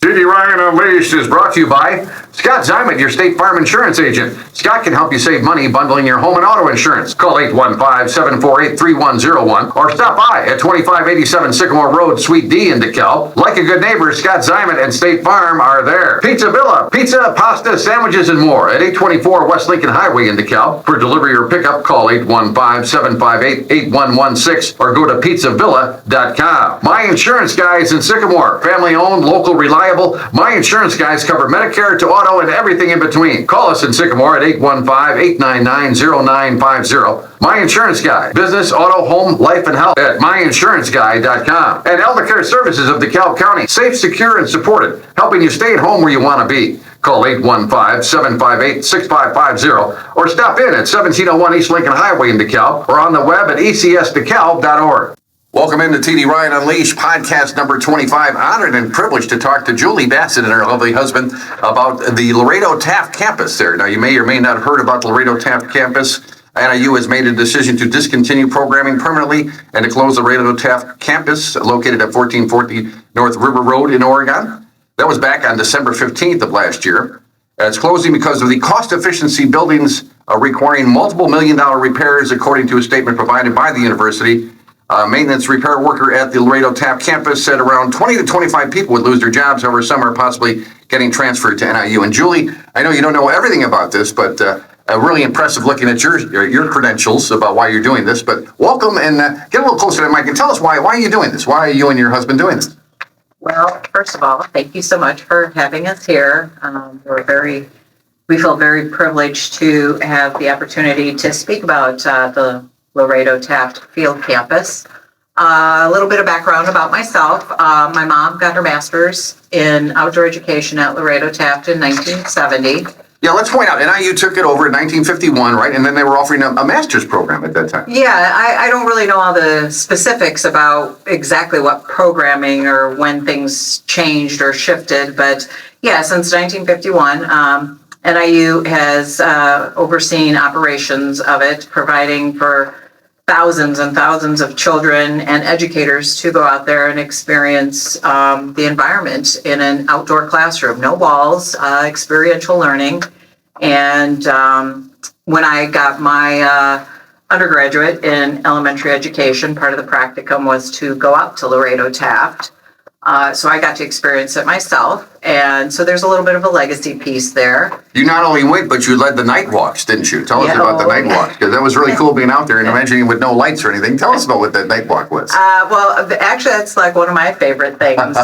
TD Ryan Unleashed is brought to you by Scott Zyman, your State Farm insurance agent. Scott can help you save money bundling your home and auto insurance. Call 815-748-3101 or stop by at 2587 Sycamore Road, Suite D in DeKalb. Like a good neighbor, Scott Zyman and State Farm are there. Pizza Villa, pizza, pasta, sandwiches, and more at 824 West Lincoln Highway in DeKalb. For delivery or pickup, call 815-758-8116 or go to pizzavilla.com. My Insurance Guys in Sycamore, family owned, local, reliable. My Insurance Guys cover Medicare to auto and everything in between. Call us in Sycamore at 815-899-0950. My Insurance Guy, business, auto, home, life, and health at myinsuranceguy.com. And Eldercare Services of DeKalb County, safe, secure, and supported, helping you stay at home where you want to be. Call 815-758-6550 or stop in at 1701 East Lincoln Highway in DeKalb or on the web at ecsdekalb.org. Welcome into TD Ryan Unleashed, podcast number 25. Honored and privileged to talk to Julie Basset and her lovely husband about the LORADO TAFT campus there. Now, you may or may not have heard about the LORADO TAFT campus. NIU has made a decision to discontinue programming permanently and to close the LORADO TAFT campus located at 1440 North River Road in Oregon. That was back on December 15th of last year. It's closing because of the cost efficiency buildings requiring multiple million-dollar repairs, according to a statement provided by the university. Maintenance repair worker at the LORADO TAFT campus said around 20 to 25 people would lose their jobs. However, some are possibly getting transferred to NIU. And Julie, I know you don't know everything about this, but really impressive looking at your credentials about why you're doing this. But welcome and get a little closer to the mic and tell us why are you doing this? Why are you and your husband doing this? Well, first of all, thank you so much for having us here. We feel very privileged to have the opportunity to speak about the LORADO TAFT field campus. A little bit of background about myself. My mom got her master's in outdoor education at LORADO TAFT in 1970. Yeah, let's point out, NIU took it over in 1951, right? And then they were offering a master's program at that time. Yeah, I don't really know all the specifics about exactly what programming or when things changed or shifted, but yeah, since 1951, NIU has overseen operations of it, providing for thousands and thousands of children and educators to go out there and experience the environment in an outdoor classroom. No walls, experiential learning. And when I got my undergraduate in elementary education, part of the practicum was to go out to LORADO TAFT. So I got to experience it myself. And so there's a little bit of a legacy piece there. You not only went, but you led the night walks, didn't you? Tell us about the night walks, because that was really cool being out there and imagining with no lights or anything. Tell us about what that night walk was. Well, actually, that's like one of my favorite things,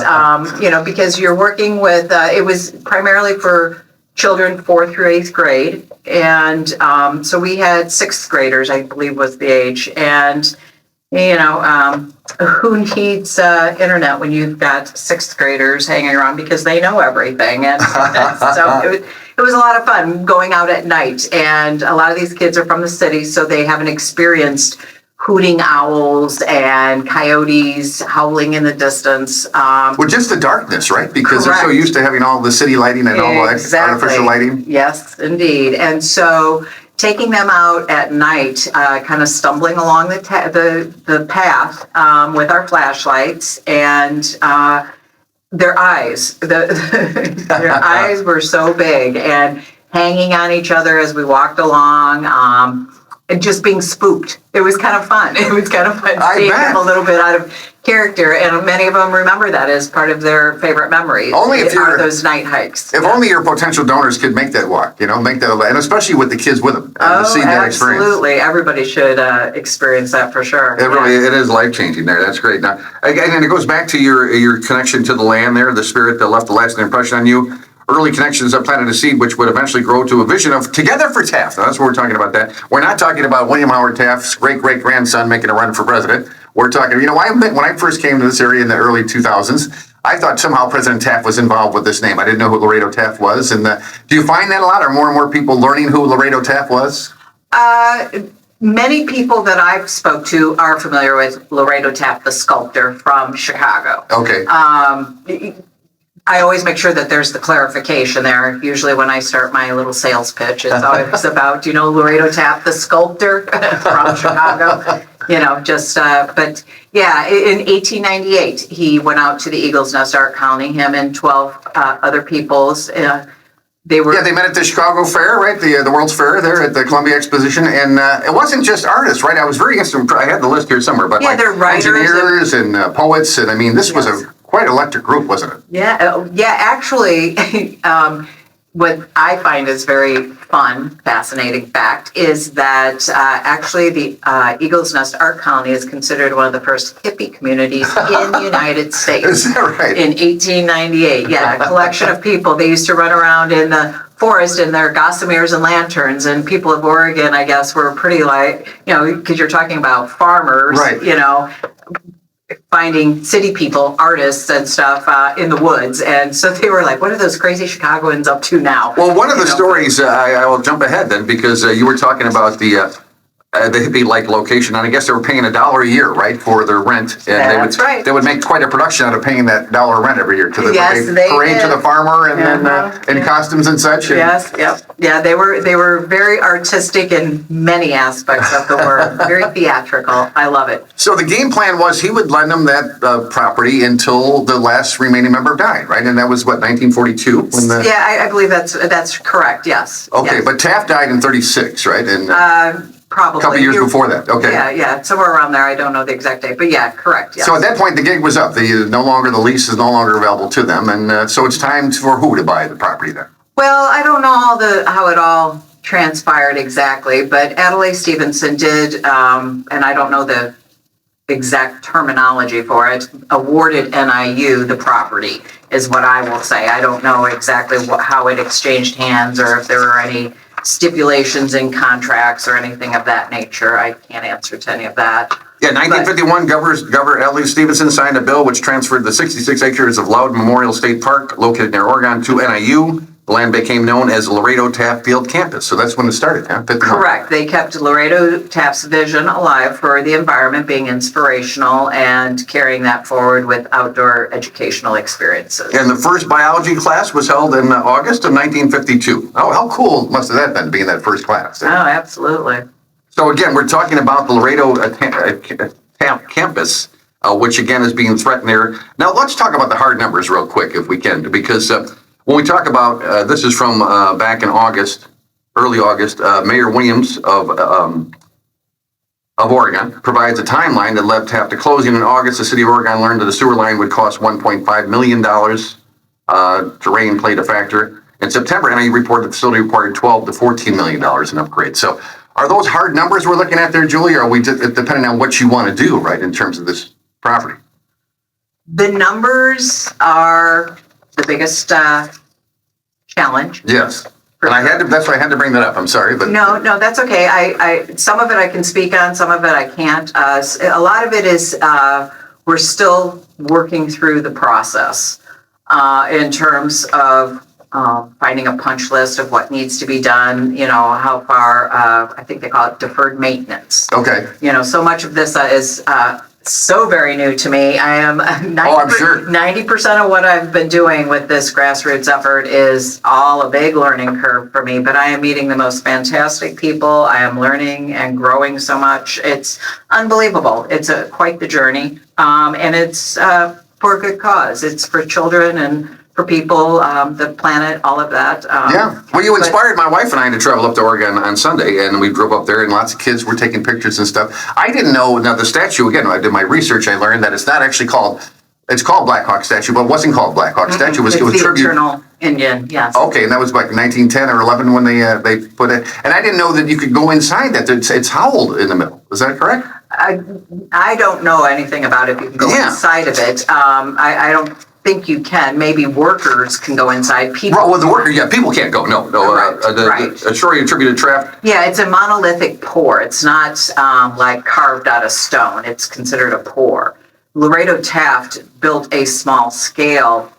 because you're working with, it was primarily for children 4th through 8th grade. And so we had 6th graders, I believe was the age. And who needs internet when you've got 6th graders hanging around because they know everything? And so it was a lot of fun going out at night. And a lot of these kids are from the city, so they haven't experienced hooting owls and coyotes howling in the distance. Well, just the darkness, right? Because Correct. They're so used to having all the city lighting and all the artificial lighting. Yes, indeed. And so taking them out at night, kind of stumbling along the path with our flashlights, and their eyes, their eyes were so big and hanging on each other as we walked along, and just being spooked. It was kind of fun. It was kind of fun seeing them a little bit out of character, and many of them remember that as part of their favorite memories. Only if you're those night hikes. If only your potential donors could make that walk, make that, and especially with the kids with them, to see that experience. Absolutely, everybody should experience that for sure. It is life changing there. That's great. Now, again, and it goes back to your connection to the land there, the spirit that left a lasting impression on you. Early connections that planted a seed which would eventually grow to a vision of Together for Taft. Now, that's what we're talking about. That we're not talking about William Howard Taft's great-great-grandson making a run for president. We're talking, when I first came to this area in the early 2000s, I thought somehow President Taft was involved with this name. I didn't know who LORADO TAFT was. And do you find that a lot? Are more and more people learning who LORADO TAFT was? Many people that I've spoke to are familiar with LORADO TAFT, the sculptor from Chicago. Okay. I always make sure that there's the clarification there. Usually when I start my little sales pitch, it's always about, LORADO TAFT, the sculptor from Chicago. But yeah, in 1898, he went out to the Eagles Nest Art Colony, him and 12 other peoples. They met at the Chicago Fair, right? The World's Fair there at the Columbia Exposition. And it wasn't just artists, right? I was very interested. I had the list here somewhere, but they're writers engineers and poets. And I mean, this was a quite electric group, wasn't it? Yeah, actually, what I find is very fun, fascinating fact is that actually the Eagles Nest Art Colony is considered one of the first hippie communities in the United States. Is that right? In 1898, yeah, a collection of people. They used to run around in the forest in their gossamers and lanterns, and people of Oregon, I guess, were pretty because you're talking about farmers, right. Finding city people, artists and stuff in the woods. And so they were like, what are those crazy Chicagoans up to now? Well, one of the stories, I will jump ahead then, because you were talking about the hippie-like location, and I guess they were paying $1 a year, right, for their rent. And That's right. They would make quite a production out of paying that $1 rent every year. They parade did. To the farmer and then in costumes and such. And yes, yep. Yeah, they were very artistic in many aspects of the work. Very theatrical. I love it. So the game plan was he would lend them that property until the last remaining member died, right? And that was, what, 1942? I believe that's correct, yes. Okay, yes. But Taft died in 36, right? And probably. A couple years before that, okay. Yeah, somewhere around there. I don't know the exact date, but yeah, correct, yes. So at that point, the gig was up. The lease is no longer available to them, and so it's time for who to buy the property then? Well, I don't know how it all transpired exactly, but Adelaide Stevenson did, and I don't know the exact terminology for it, awarded NIU the property, is what I will say. I don't know exactly how it exchanged hands or if there were any stipulations in contracts or anything of that nature. I can't answer to any of that. Yeah, 1951, Governor Adelaide Stevenson signed a bill which transferred the 66 acres of Loud Memorial State Park located near Oregon to NIU. The land became known as Laredo Taft Field Campus. So that's when it started, huh? 51. Correct. They kept Laredo Taft's vision alive for the environment, being inspirational and carrying that forward with outdoor educational experiences. And the first biology class was held in August of 1952. Oh, how cool must have that been, being that first class? Oh, absolutely. So again, we're talking about the Laredo Taft Campus, which again is being threatened there. Now let's talk about the hard numbers real quick, if we can, because when we talk about, this is from back in August, early August, Mayor Williams of Oregon provides a timeline that led Taft to closing in August. The city of Oregon learned that the sewer line would cost $1.5 million. Terrain played a factor. In September, NIU reported the facility required $12 to $14 million in upgrades. So are those hard numbers we're looking at there, Julie, or are we depending on what you want to do, right, in terms of this property? The numbers are the biggest challenge. Yes. And that's why I had to bring that up. I'm sorry, but no, that's okay. I some of it I can speak on, some of it I can't. A lot of it is we're still working through the process in terms of finding a punch list of what needs to be done. How far. I think they call it deferred maintenance. Okay. So much of this is so very new to me. I am 90% of what I've been doing with this grassroots effort is all a big learning curve for me, but I am meeting the most fantastic people. I am learning and growing so much. It's unbelievable. It's quite the journey. And it's for a good cause. It's for children and for people, the planet, all of that. Yeah. Well, you inspired my wife and I to travel up to Oregon on Sunday, and we drove up there, and lots of kids were taking pictures and stuff. I didn't know, now the statue, again, I did my research, I learned that it's not actually it's called Black Hawk statue, but it wasn't called Black Hawk statue. It was the tribute. Eternal Indian, yes. Okay, and that was like 1910 or 11 when they put it. And I didn't know that you could go inside that. It's howled in the middle. Is that correct? I don't know anything about if you can go inside of it. I don't think you can. Maybe workers can go inside. People. Well, the worker, people can't go. No. Right. The shore attributed Taft. Yeah, it's a monolithic pour. It's not like carved out of stone. It's considered a pour. Laredo Taft built a small scale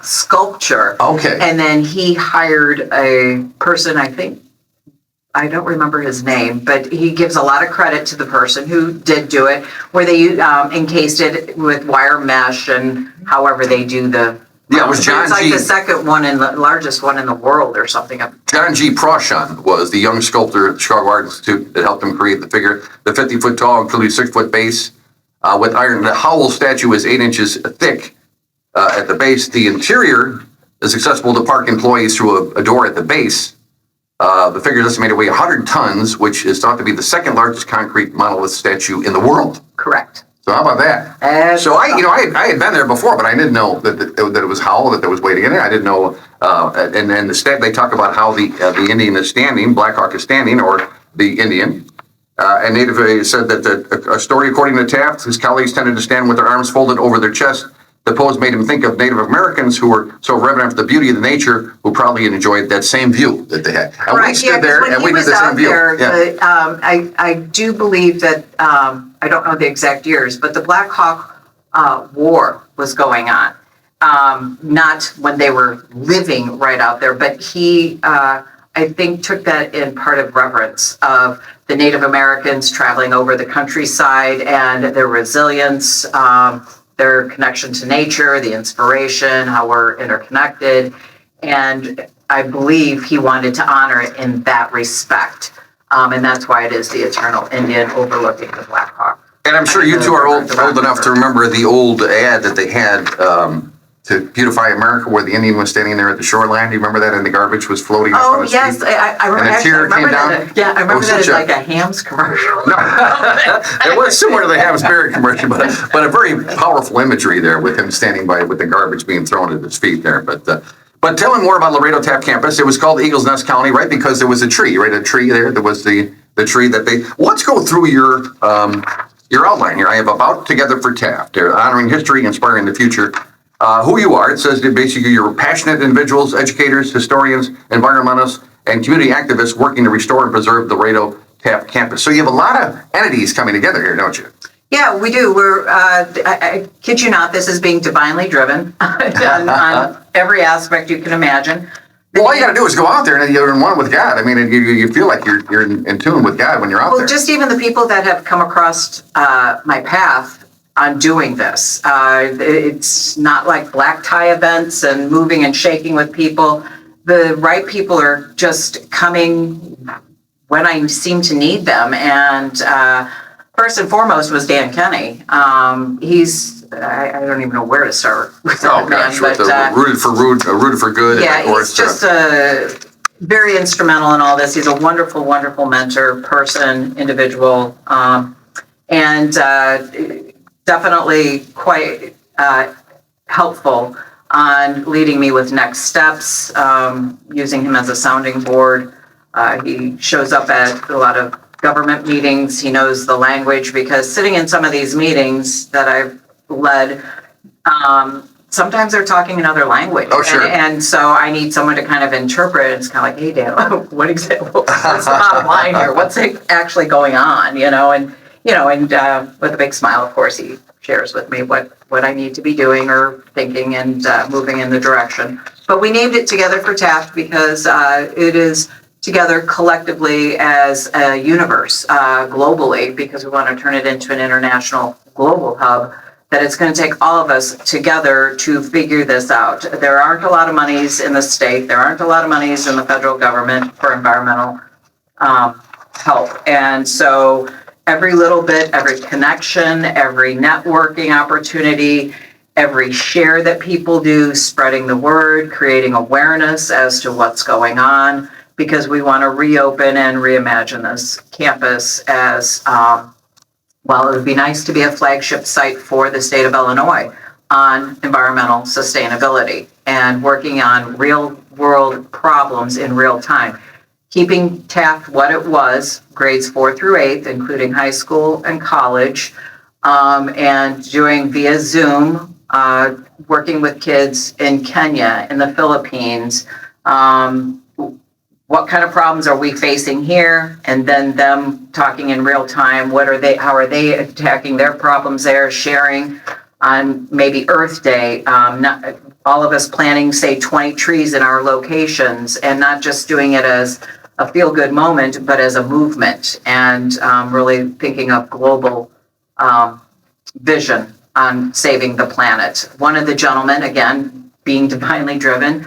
sculpture. Okay. And then he hired a person, I don't remember his name, but he gives a lot of credit to the person who did do it, where they encased it with wire mesh and however they do the Yeah, it was John It's like G. the second one and the largest one in the world or something. John G. Proshon was the young sculptor at the Chicago Art Institute that helped him create the figure. The 50-foot tall, including 6-foot base with iron. The Howell statue is 8 inches thick at the base. The interior is accessible to park employees through a door at the base. The figure is estimated to weigh 100 tons, which is thought to be the second largest concrete monolith statue in the world. Correct. So how about that? So I had been there before, but I didn't know that it was Howell that was waiting in there. I didn't know, and then they talk about how the Indian is standing, Black Hawk is standing, or the Indian. And Native said that a story according to Taft, his colleagues tended to stand with their arms folded over their chest. The pose made him think of Native Americans who were so reverent for the beauty of the nature, who probably enjoyed that same view that they had. And we stood there and we did the same view. I do believe that, I don't know the exact years, but the Black Hawk War was going on. Not when they were living right out there, but he, I think, took that in part of reverence of the Native Americans traveling over the countryside and their resilience, their connection to nature, the inspiration, how we're interconnected. And I believe he wanted to honor it in that respect. And that's why it is the Eternal Indian overlooking the Black Hawk. And I'm sure you two are old enough to remember the old ad that they had to beautify America, where the Indian was standing there at the shoreline. Do you remember that? And the garbage was floating up on his feet? Oh, yes. I remember, and a tear came down. I remember that as like a Hams commercial. No, it was similar to the Ham Spirit commercial, but a very powerful imagery there with him standing by with the garbage being thrown at his feet there. But tell him more about Laredo Taft campus. It was called Eagle's Nest Colony, right? Because there was a tree, right? A tree there. There was the tree that they. Let's go through your outline here. I have About Together for Taft. They're honoring history, inspiring the future. Who you are. It says that basically you're passionate individuals, educators, historians, environmentalists, and community activists working to restore and preserve the Laredo Taft campus. So you have a lot of entities coming together here, don't you? Yeah, we do. We're, I kid you not, this is being divinely driven on every aspect you can imagine. Well, all you got to do is go out there and you're in one with God. I mean, you feel like you're in tune with God when you're out there. Well, just even the people that have come across my path on doing this. It's not like black tie events and moving and shaking with people. The right people are just coming when I seem to need them. And first and foremost was Dan Kenny. He's, I don't even know where to start with that man. But, rooted for good. Yeah, and of course, he's just very instrumental in all this. He's a wonderful, wonderful mentor, person, individual. And definitely quite helpful on leading me with next steps, using him as a sounding board. He shows up at a lot of government meetings. He knows the language, because sitting in some of these meetings that I've led, sometimes they're talking another language. Oh, sure. And so I need someone to kind of interpret. It's kind of like, hey, Dan, what's the bottom line here? What's actually going on, And with a big smile, of course, he shares with me what I need to be doing or thinking and moving in the direction. But we named it Together for Taft because it is together collectively as a universe globally, because we want to turn it into an international global hub, that it's going to take all of us together to figure this out. There aren't a lot of monies in the state. There aren't a lot of monies in the federal government for environmental help. And so every little bit, every connection, every networking opportunity, every share that people do, spreading the word, creating awareness as to what's going on, because we want to reopen and reimagine this campus as, well, it would be nice to be a flagship site for the state of Illinois on environmental sustainability and working on real world problems in real time. Keeping Taft what it was, grades 4 through 8, including high school and college, and doing via Zoom, working with kids in Kenya, in the Philippines. What kind of problems are we facing here? And then them talking in real time. How are they attacking their problems there? Sharing on maybe Earth Day. Not all of us planting, say, 20 trees in our locations, and not just doing it as a feel-good moment, but as a movement, and really thinking of global vision on saving the planet. One of the gentlemen, again, being divinely driven,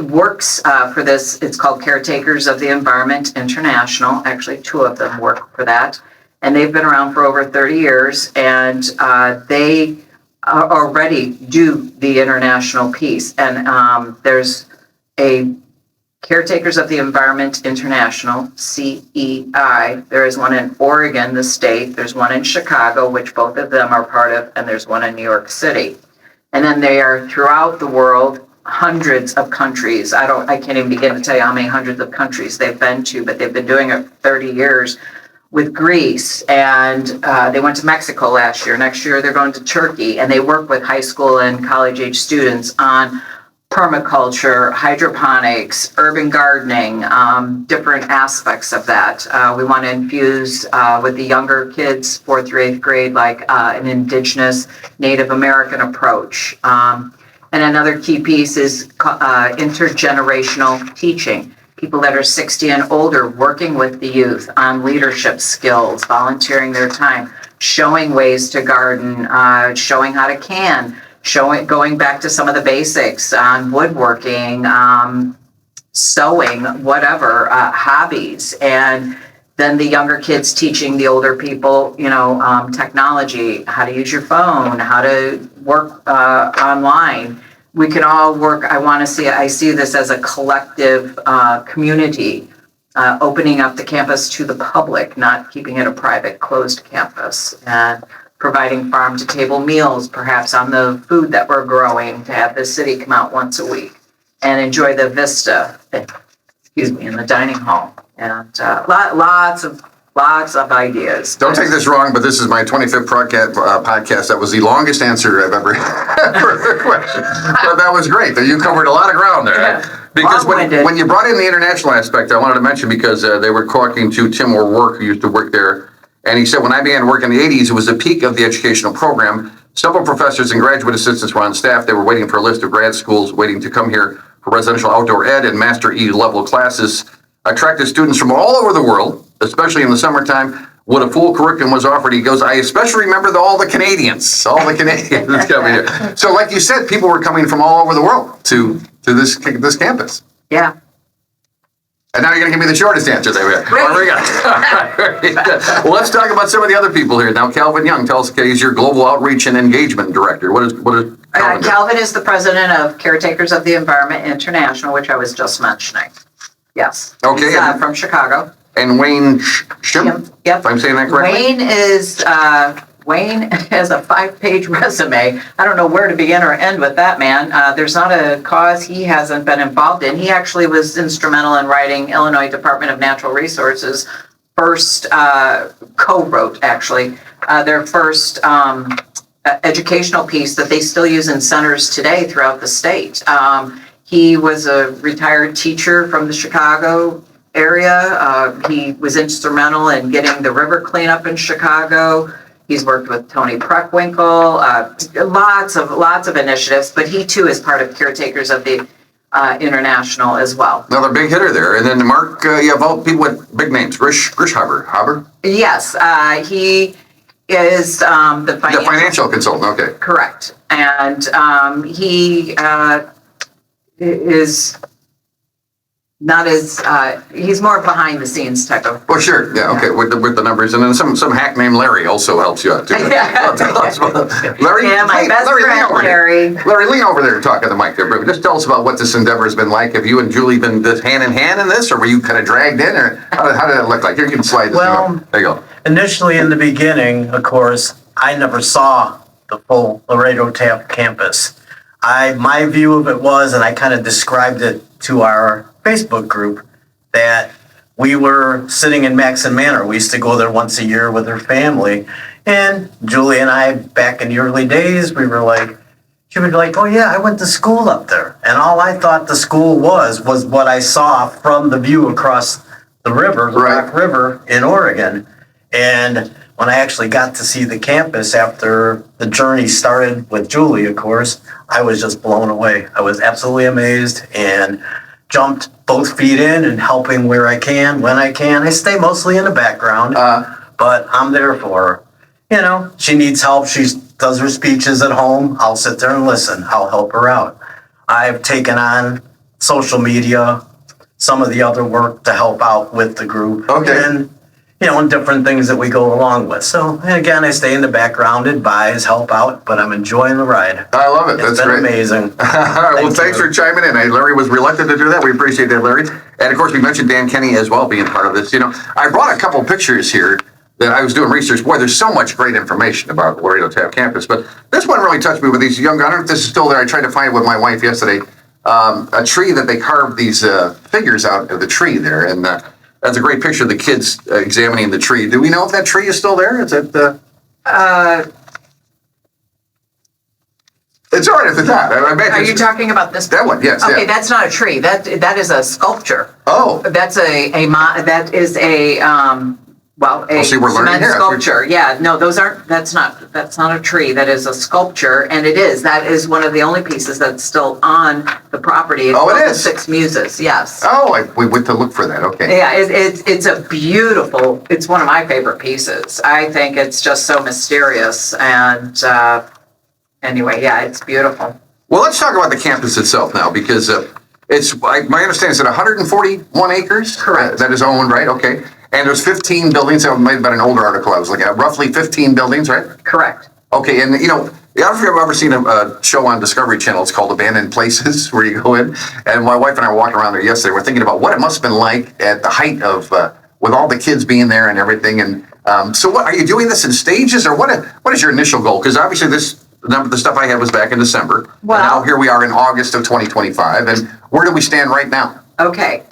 works for this. It's called Caretakers of the Environment International. Actually, two of them work for that. And they've been around for over 30 years, and they already do the international piece. And there's a Caretakers of the Environment International, CEI. There is one in Oregon, the state. There's one in Chicago, which both of them are part of, and there's one in New York City. And then they are throughout the world, hundreds of countries. I can't even begin to tell you how many hundreds of countries they've been to, but they've been doing it 30 years with Greece, and they went to Mexico last year. Next year, they're going to Turkey, and they work with high school and college-age students on permaculture, hydroponics, urban gardening, different aspects of that. We want to infuse with the younger kids, 4th through 8th grade, like an indigenous Native American approach. And another key piece is intergenerational teaching. People that are 60 and older working with the youth on leadership skills, volunteering their time, showing ways to garden, showing how to can, going back to some of the basics on woodworking, sewing, whatever, hobbies. And then the younger kids teaching the older people, technology, how to use your phone, how to work online. We can all work. I see this as a collective community, opening up the campus to the public, not keeping it a private, closed campus, and providing farm-to-table meals, perhaps on the food that we're growing, to have the city come out once a week and enjoy the vista, in the dining hall. And lots of ideas. Don't take this wrong, but this is my 25th podcast. That was the longest answer I've ever had for a question. But that was great. You covered a lot of ground there. Yeah. Right? Because when you brought in the international aspect, I wanted to mention, because they were talking to Tim O'Rourke, who used to work there. And he said, when I began work in the 80s, it was the peak of the educational program. Several professors and graduate assistants were on staff. They were waiting for a list of grad schools waiting to come here for residential outdoor ed and master E level classes. Attracted students from all over the world, especially in the summertime. When a full curriculum was offered, he goes, I especially remember all the Canadians coming here. So like you said, people were coming from all over the world to this campus. Yeah. And now you're going to give me the shortest answer there. Very good. Well, let's talk about some of the other people here. Now, Calvin Young, tell us, he's your Global Outreach and Engagement Director. What is Calvin? Calvin is the president of Caretakers of the Environment International, which I was just mentioning. Yes. Okay. He's from Chicago. And Wayne Shim? Yep. If I'm saying that correctly? Wayne has a 5-page resume. I don't know where to begin or end with that man. There's not a cause he hasn't been involved in. He actually was instrumental in writing Illinois Department of Natural Resources' first, co-wrote actually, their first educational piece that they still use in centers today throughout the state. He was a retired teacher from the Chicago area. He was instrumental in getting the river cleanup in Chicago. He's worked with Tony Preckwinkle, lots of initiatives, but he too is part of Caretakers of the International as well. Another big hitter there. And then Mark, you have all people with big names. Grishhaber. Yes, he is the financial consultant, okay. Correct. And he is not as, he's more behind the scenes type of. Well, sure, yeah, okay, with the numbers, and then some hack named Larry also helps you out too. Larry, yeah, my best friend, Larry. Larry, lean over there and talk on the mic there, bro. Just tell us about what this endeavor has been like. Have you and Julie been hand in hand in this, or were you kind of dragged in, or how did it look like? Here, you can slide this thing. There you go. Initially, in the beginning, of course, I never saw the full LORADO TAFT campus. My view of it was, and I kind of described it to our Facebook group, that we were sitting in Maxon Manor. We used to go there once a year with her family. And Julie and I, back in the early days, we were like, she would be like, oh yeah, I went to school up there. And all I thought the school was what I saw from the view across the river, the Rock River in Oregon. And when I actually got to see the campus after the journey started with Julie, of course, I was just blown away. I was absolutely amazed and jumped both feet in and helping where I can, when I can. I stay mostly in the background, but I'm there for her. You know, she needs help. She does her speeches at home. I'll sit there and listen. I'll help her out. I've taken on social media, some of the other work to help out with the group. Okay. And, and different things that we go along with. So, and again, I stay in the background, advise, help out, but I'm enjoying the ride. I love it. It's That's been great. amazing. Well, thanks for chiming in. Larry was reluctant to do that. We appreciate that, Larry. And of course, we mentioned Dan Kenny as well being part of this. I brought a couple pictures here that I was doing research. Boy, there's so much great information about the LORADO TAFT campus. But this one really touched me with these young, I don't know if this is still there. I tried to find it with my wife yesterday. A tree that they carved these figures out of the tree there. And that's a great picture of the kids examining the tree. Do we know if that tree is still there? Is it? It's all right if it's not. Are you talking about this? That one, yes. Okay, yeah. that's not a tree. That is a sculpture. Oh. That's a see, we're learning cement here. sculpture. Yeah, no, that's not a tree. That is a sculpture, and that is one of the only pieces that's still on the property. It's Oh, it called is? the Six Muses, yes. Oh, we went to look for that. Okay. Yeah, it's a beautiful, it's one of my favorite pieces. I think it's just so mysterious, and anyway, yeah, it's beautiful. Well, let's talk about the campus itself now, because my understanding is that 141 acres? Correct. That is owned, right? Okay. And there's 15 buildings. That might have been an older article I was looking at. Roughly 15 buildings, right? Correct. Okay, and I don't know if you've ever seen a show on Discovery Channel. It's called Abandoned Places, where you go in. And my wife and I were walking around there yesterday. We're thinking about what it must have been like at the height of, with all the kids being there and everything. And so what, are you doing this in stages, or what is your initial goal? Because obviously the stuff I had was back in December. Well, and now here we are in August of 2025. And where do we stand right now? Okay.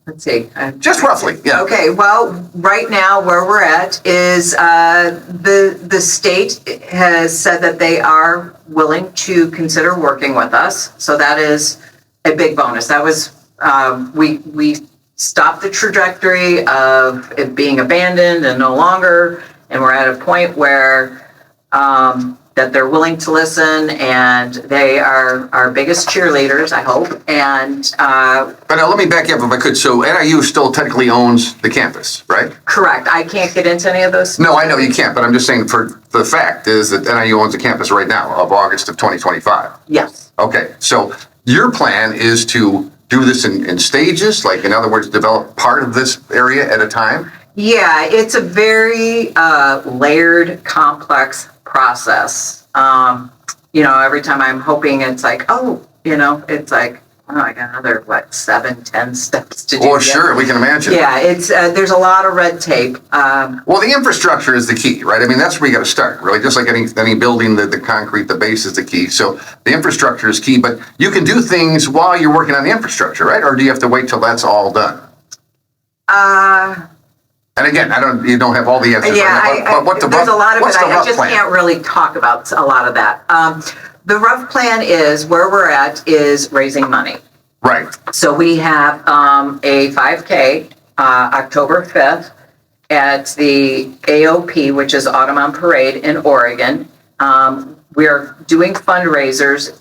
Let's see. Just roughly, yeah. Okay, well, right now where we're at is the state has said that they are willing to consider working with us. So that is a big bonus. That was, we stopped the trajectory of it being abandoned and no longer, and we're at a point where that they're willing to listen, and they are our biggest cheerleaders, I hope. And but now let me back you up if I could. So NIU still technically owns the campus, right? correct, I can't get into any of those. No, I know you can't, but I'm just saying for the fact is that NIU owns the campus right now of August of 2025. Yes. Okay, so your plan is to do this in stages, like in other words, develop part of this area at a time? Yeah, it's a very layered, complex process. Every time I'm hoping it's like, it's like, I got another, 7-10 steps to do. Oh, sure, we can imagine. Yeah, it's there's a lot of red tape. Well, the infrastructure is the key, right? I mean, that's where you got to start, really. Just like any building, the concrete, the base is the key. So the infrastructure is key, but you can do things while you're working on the infrastructure, right? Or do you have to wait till that's all done? And again, you don't have all the answers. Yeah, right now, but there's a lot of it. I rough just plan? can't really talk about a lot of that. The rough plan is where we're at is raising money. Right. So we have a 5K October 5th at the AOP, which is Autumn on Parade in Oregon. We are doing fundraisers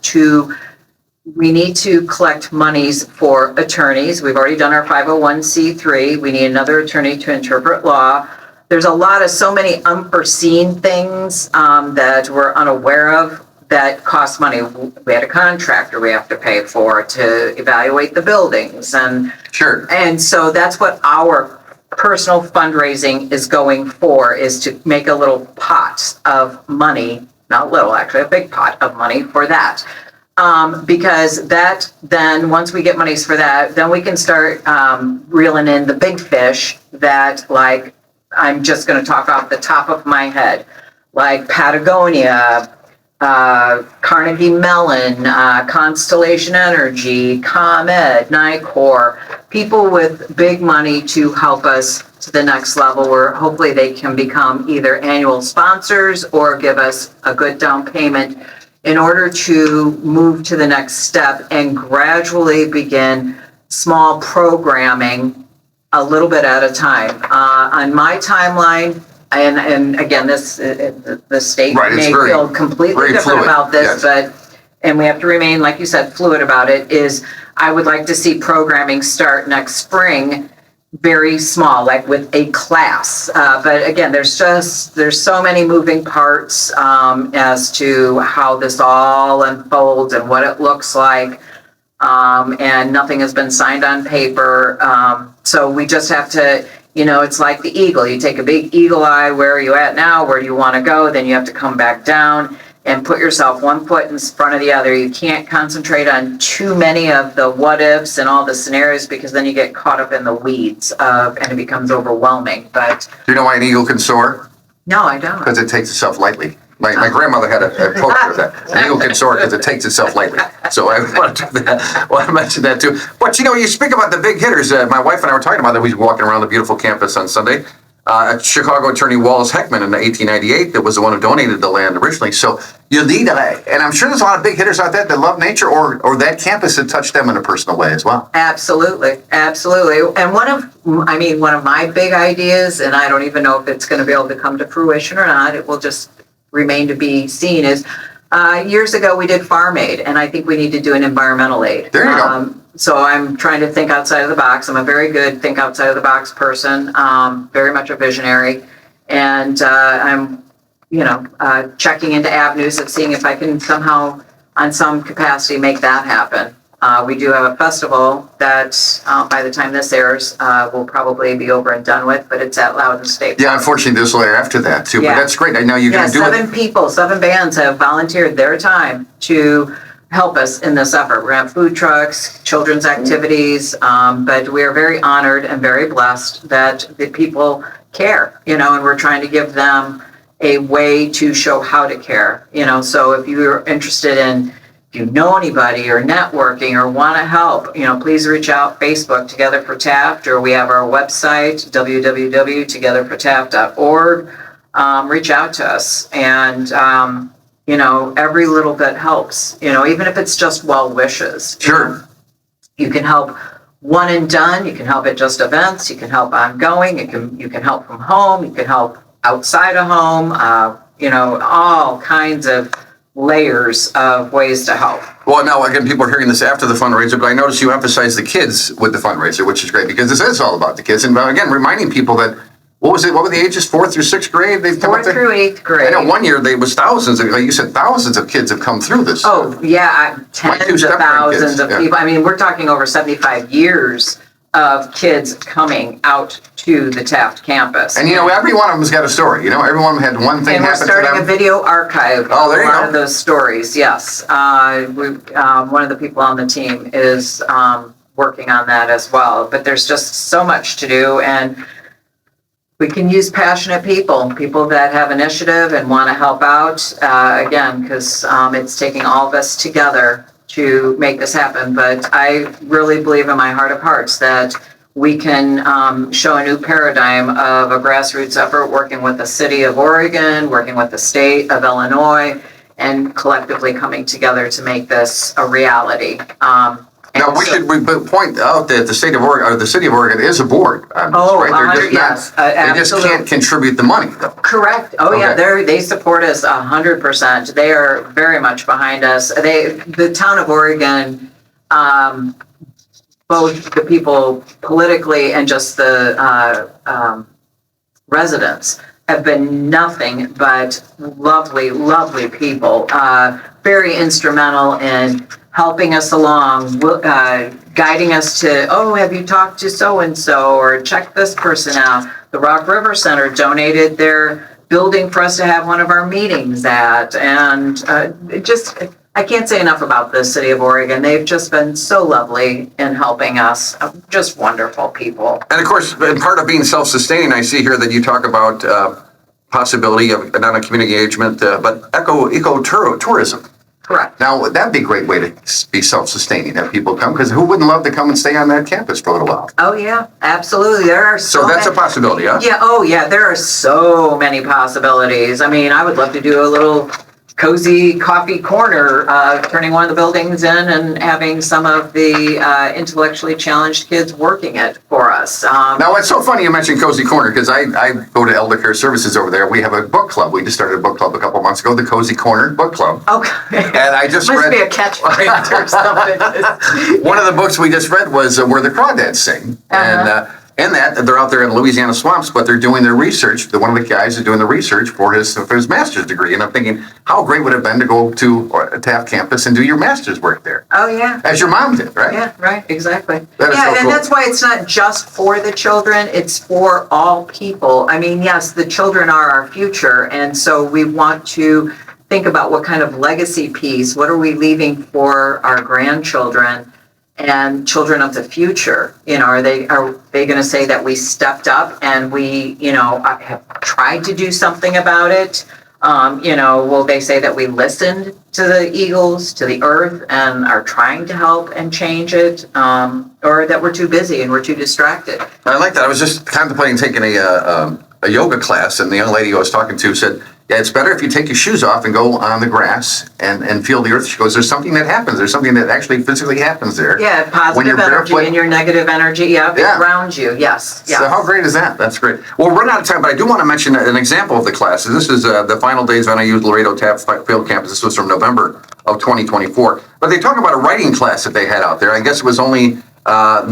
we need to collect monies for attorneys. We've already done our 501c3. We need another attorney to interpret law. There's so many unforeseen things that we're unaware of that cost money. We had a contractor we have to pay for to evaluate the buildings. Sure. And so that's what our personal fundraising is going for, is to make a little pot of money, not little, actually, a big pot of money for that. Because then once we get monies for that, then we can start reeling in the big fish that, like, I'm just going to talk off the top of my head, like Patagonia, Carnegie Mellon, Constellation Energy, ComEd, Nicor, people with big money to help us to the next level, where hopefully they can become either annual sponsors or give us a good down payment in order to move to the next step and gradually begin small programming a little bit at a time. On my timeline, and again, the state may feel completely different about this, and we have to remain, like you said, fluid about it, is I would like to see programming start next spring very small, like with a class. But again, there's so many moving parts as to how this all unfolds and what it looks like. And nothing has been signed on paper. So we just have to, it's like the eagle. You take a big eagle eye, where are you at now? Where do you want to go? Then you have to come back down and put yourself one foot in front of the other. You can't concentrate on too many of the what ifs and all the scenarios, because then you get caught up in the weeds and it becomes overwhelming. But Do you know why an eagle can soar? no, I don't. Because it takes itself lightly. My grandmother had a poster of that. An eagle can soar because it takes itself lightly. So I want to mention that too. But you speak about the big hitters. My wife and I were talking about that. We were walking around the beautiful campus on Sunday. Chicago attorney Wallace Heckman in 1898 that was the one who donated the land originally. So you lead, and I'm sure there's a lot of big hitters out there that love nature, or that campus that touched them in a personal way as well. Absolutely. And one of my big ideas, and I don't even know if it's going to be able to come to fruition or not, it will just remain to be seen, is years ago we did farm aid, and I think we need to do an environmental aid. There you go. So I'm trying to think outside of the box. I'm a very good think outside of the box person, very much a visionary, and I'm checking into avenues of seeing if I can somehow, on some capacity, make that happen. We do have a festival that, by the time this airs, will probably be over and done with, but it's at Loudon State. Yeah, unfortunately, this will air after that too. Yeah. But that's great. I know you're going to do it. 7 bands have volunteered their time to help us in this effort. We're going to have food trucks, children's activities, but we are very honored and very blessed that the people care, and we're trying to give them a way to show how to care, so if you're interested in, if you know anybody or networking or want to help, please reach out. Facebook, Together for TAFT, or we have our website, www.togetherfortaft.org. Reach out to us, and every little bit helps. Even if it's just well wishes. Sure. You can help one and done. You can help at just events. You can help ongoing. You can help from home. You can help outside of home. All kinds of layers of ways to help. Well, now, again, people are hearing this after the fundraiser, but I notice you emphasize the kids with the fundraiser, which is great, because this is all about the kids. And again, reminding people that, what were the ages, 4th through 6th grade? They've come up 4th through 8th grade. I know one year there was thousands, like you said, thousands of kids have come through this. Oh, yeah, tens of thousands of people. I mean, we're talking over 75 years of kids coming out to the TAFT campus. And every one of them's got a story. Every one of them had one thing and happen to them. we're starting a video archive. Oh, there you go. A lot go. of those stories, yes. One of the people on the team is working on that as well. But there's just so much to do, and we can use passionate people that have initiative and want to help out, again, because it's taking all of us together to make this happen. But I really believe in my heart of hearts that we can show a new paradigm of a grassroots effort, working with the city of Oregon, working with the state of Illinois, and collectively coming together to make this a reality. Now, we should point out that the state of Oregon, or the city of Oregon, is a board. Right? They're just yes, they just can't contribute the money, though. Correct. Oh, Okay. yeah, they support us 100%. They are very much behind us. The town of Oregon, both the people politically and just the residents, have been nothing but lovely, lovely people. Very instrumental in helping us along, guiding us to, have you talked to so-and-so, or check this person out. The Rock River Center donated their building for us to have one of our meetings at. And I can't say enough about the city of Oregon. They've just been so lovely in helping us. Just wonderful people. And of course, part of being self-sustaining, I see here that you talk about possibility of not a community engagement, but eco-tourism. Correct. Now, that'd be a great way to be self-sustaining, have people come, because who wouldn't love to come and stay on that campus for a little while? Oh, yeah, absolutely. There are So that's a possibility, huh? Yeah, there are so many possibilities. I mean, I would love to do a little cozy coffee corner, turning one of the buildings in and having some of the intellectually challenged kids working it for us. Now, it's so funny you mentioned Cozy Corner, because I go to Elder Care Services over there. We have a book club. We just started a book club a couple months ago, the Cozy Corner Book Club. Okay. And I just Must read... be a catchphrase or something. One of the books we just read was Where the Crawdads Sing. And that they're out there in Louisiana swamps, but they're doing their research. One of the guys is doing the research for his master's degree. And I'm thinking, how great would it have been to go to a TAFT campus and do your master's work there? Oh, yeah. As your mom did, right? Yeah, right, exactly. That is Yeah, so and cool. that's why it's not just for the children, it's for all people. I mean, yes, the children are our future, and so we want to think about what kind of legacy piece, what are we leaving for our grandchildren and children of the future? You know, are they going to say that we stepped up and we, have tried to do something about it? Will they say that we listened to the eagles, to the earth, and are trying to help and change it, or that we're too busy and we're too distracted? I like that. I was just contemplating taking a yoga class, and the young lady I was talking to said, yeah, it's better if you take your shoes off and go on the grass and feel the earth. She goes, there's something that happens. There's something that actually physically happens there. Yeah, When positive you're energy barefoot. and your negative energy, Yeah. it grounds you, yes. So how great is that? That's great. Well, we're out of time, but I do want to mention an example of the classes. This is the final days of NIU's Laredo TAFT Field Campus. This was from November of 2024. But they talk about a writing class that they had out there. I guess it was only,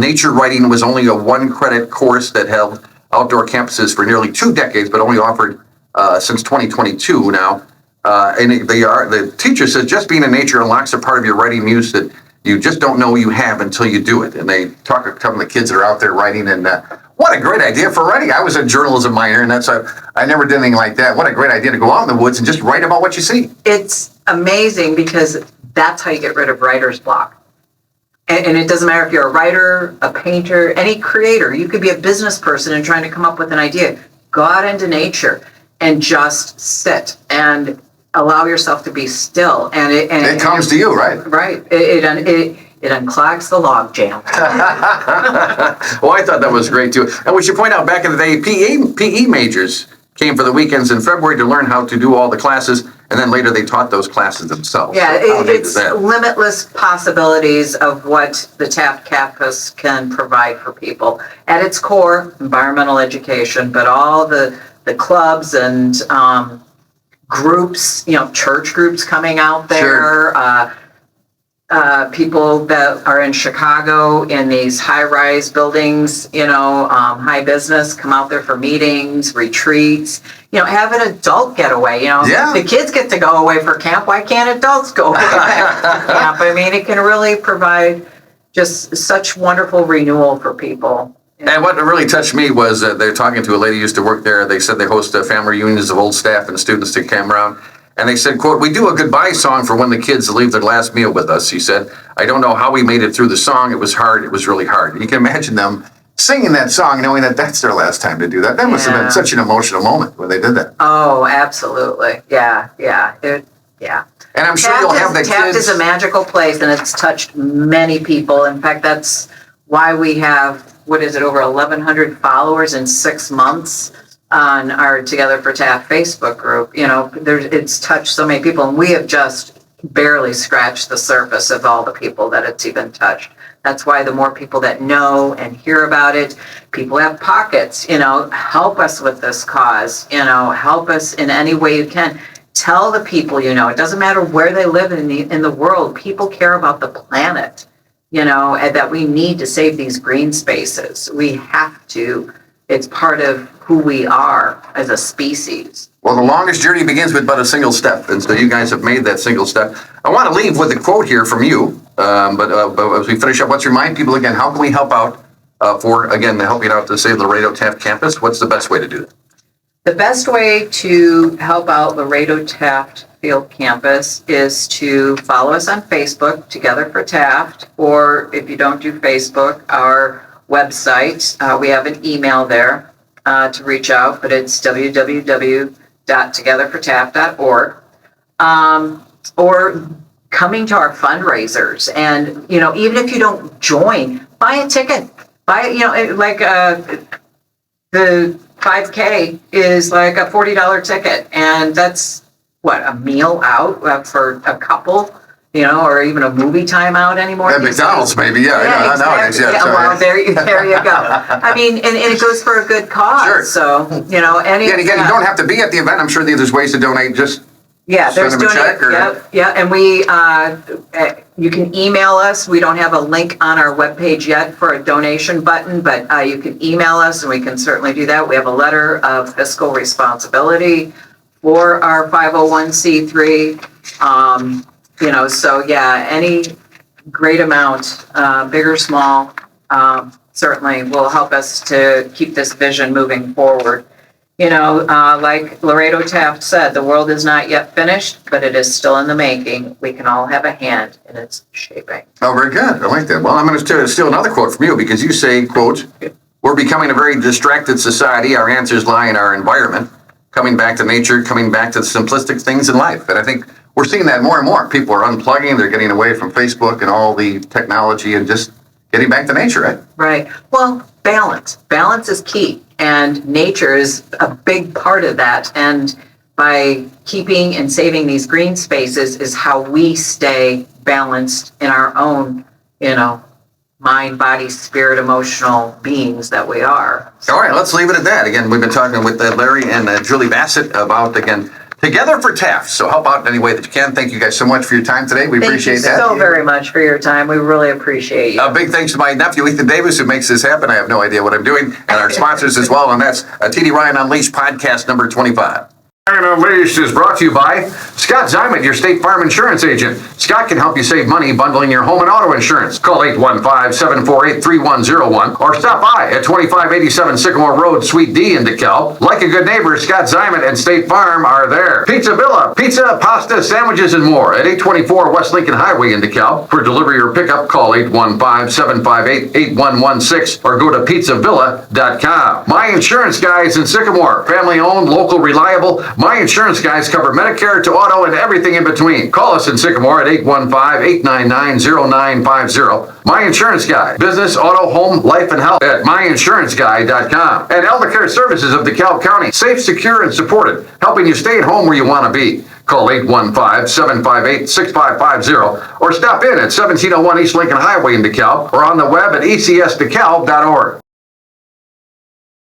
nature writing was only a 1-credit course that held outdoor campuses for nearly 2 decades, but only offered since 2022 now. And the teacher says just being in nature unlocks a part of your writing muse that you just don't know you have until you do it. And they talk to some of the kids that are out there writing, and what a great idea for writing. I was a journalism minor, and I never did anything like that. What a great idea to go out in the woods and just write about what you see. It's amazing because that's how you get rid of writer's block. And it doesn't matter if you're a writer, a painter, any creator. You could be a business person and trying to come up with an idea. Go out into nature and just sit and allow yourself to be still. And It comes to you, right? Right. It unclogs the log jam. Well, I thought that was great too. And we should point out, back in the day, PE majors came for the weekends in February to learn how to do all the classes, and then later they taught those classes themselves. Yeah, So how neat it's is that? limitless possibilities of what the TAFT campus can provide for people. At its core, environmental education, but all the clubs and groups, church groups coming out there, Sure. People that are in Chicago in these high-rise buildings, high business, come out there for meetings, retreats, have an adult getaway, Yeah. The kids get to go away for camp, why can't adults go away for camp? I mean, it can really provide just such wonderful renewal for people. And what really touched me was they're talking to a lady who used to work there. They said they host family reunions of old staff and students to come around. And they said, quote, we do a goodbye song for when the kids leave their last meal with us. He said, I don't know how we made it through the song. It was hard. It was really hard. You can imagine them singing that song knowing that that's their last time to do that. That must have been Yeah. such an emotional moment when they did that. Oh, absolutely. Yeah. And I'm sure you'll have the TAFT kids. is a magical place, and it's touched many people. In fact, that's why we have, over 1,100 followers in 6 months on our Together for TAFT Facebook group. It's touched so many people, and we have just barely scratched the surface of all the people that it's even touched. That's why the more people that know and hear about it, people have pockets, help us with this cause, help us in any way you can. Tell the people, it doesn't matter where they live in the world, people care about the planet, and that we need to save these green spaces. We have to. It's part of who we are as a species. Well, the longest journey begins with but a single step, and so you guys have made that single step. I want to leave with a quote here from you, but as we finish up, let's remind people again, how can we help out helping out to save the Laredo TAFT campus? What's the best way to do that? The best way to help out Laredo TAFT Field Campus is to follow us on Facebook, Together for TAFT, or if you don't do Facebook, our website. We have an email there to reach out, but it's www.togetherfortaft.org. Or coming to our fundraisers, and even if you don't join, buy a ticket. The 5K is like a $40 ticket, and that's a meal out for a couple. Or even a movie time out anymore. At McDonald's, maybe, Exactly. nowadays, Well, there you go. I mean, and it goes for a good cause. Sure. So, any. Yeah, and again, you don't have to be at the event. I'm sure there's ways to donate. Just there's send them a check, or Yeah, and we You can email us. We don't have a link on our webpage yet for a donation button, but you can email us and we can certainly do that. We have a letter of fiscal responsibility for our 501c3. So yeah, any great amount, big or small, certainly will help us to keep this vision moving forward. Like Laredo Taft said, the world is not yet finished, but it is still in the making. We can all have a hand in its shaping. Oh, very good. I like that. Well, I'm going to steal another quote from you because you say, quote, "We're becoming a very distracted society. Our answers lie in our environment, coming back to nature, coming back to the simplistic things in life." And I think we're seeing that more and more. People are unplugging. They're getting away from Facebook and all the technology and just getting back to nature, right? Right. Well, balance. Balance is key. And nature is a big part of that. And by keeping and saving these green spaces is how we stay balanced in our own, mind, body, spirit, emotional beings that we are. All right, let's leave it at that. Again, we've been talking with Larry and Julie Basset about, again, Together for TAFT. So help out in any way that you can. Thank you guys so much for your time today. We appreciate that. Thank you so very much for your time. We really appreciate you. A big thanks to my nephew, Ethan Davis, who makes this happen. I have no idea what I'm doing. And our sponsors as well. And that's TD Ryan Unleashed podcast number 25. Ryan Unleashed is brought to you by Scott Zyman, your State Farm insurance agent. Scott can help you save money bundling your home and auto insurance. Call 815-748-3101 or stop by at 2587 Sycamore Road, Suite D in DeKalb. Like a good neighbor, Scott Zyman and State Farm are there. Pizza Villa, pizza, pasta, sandwiches, and more at 824 West Lincoln Highway in DeKalb. For delivery or pickup, call 815-758-8116 or go to pizzavilla.com. My Insurance Guys in Sycamore, family owned, local, reliable. My Insurance Guys cover Medicare to auto and everything in between. Call us in Sycamore at 815-899-0950. My Insurance Guy, business, auto, home, life, and health at myinsurancegyguy.com. And Eldercare Services of DeKalb County, safe, secure, and supported, helping you stay at home where you want to be. Call 815-758-6550 or stop in at 1701 East Lincoln Highway in DeKalb or on the web at ecsdecalb.org.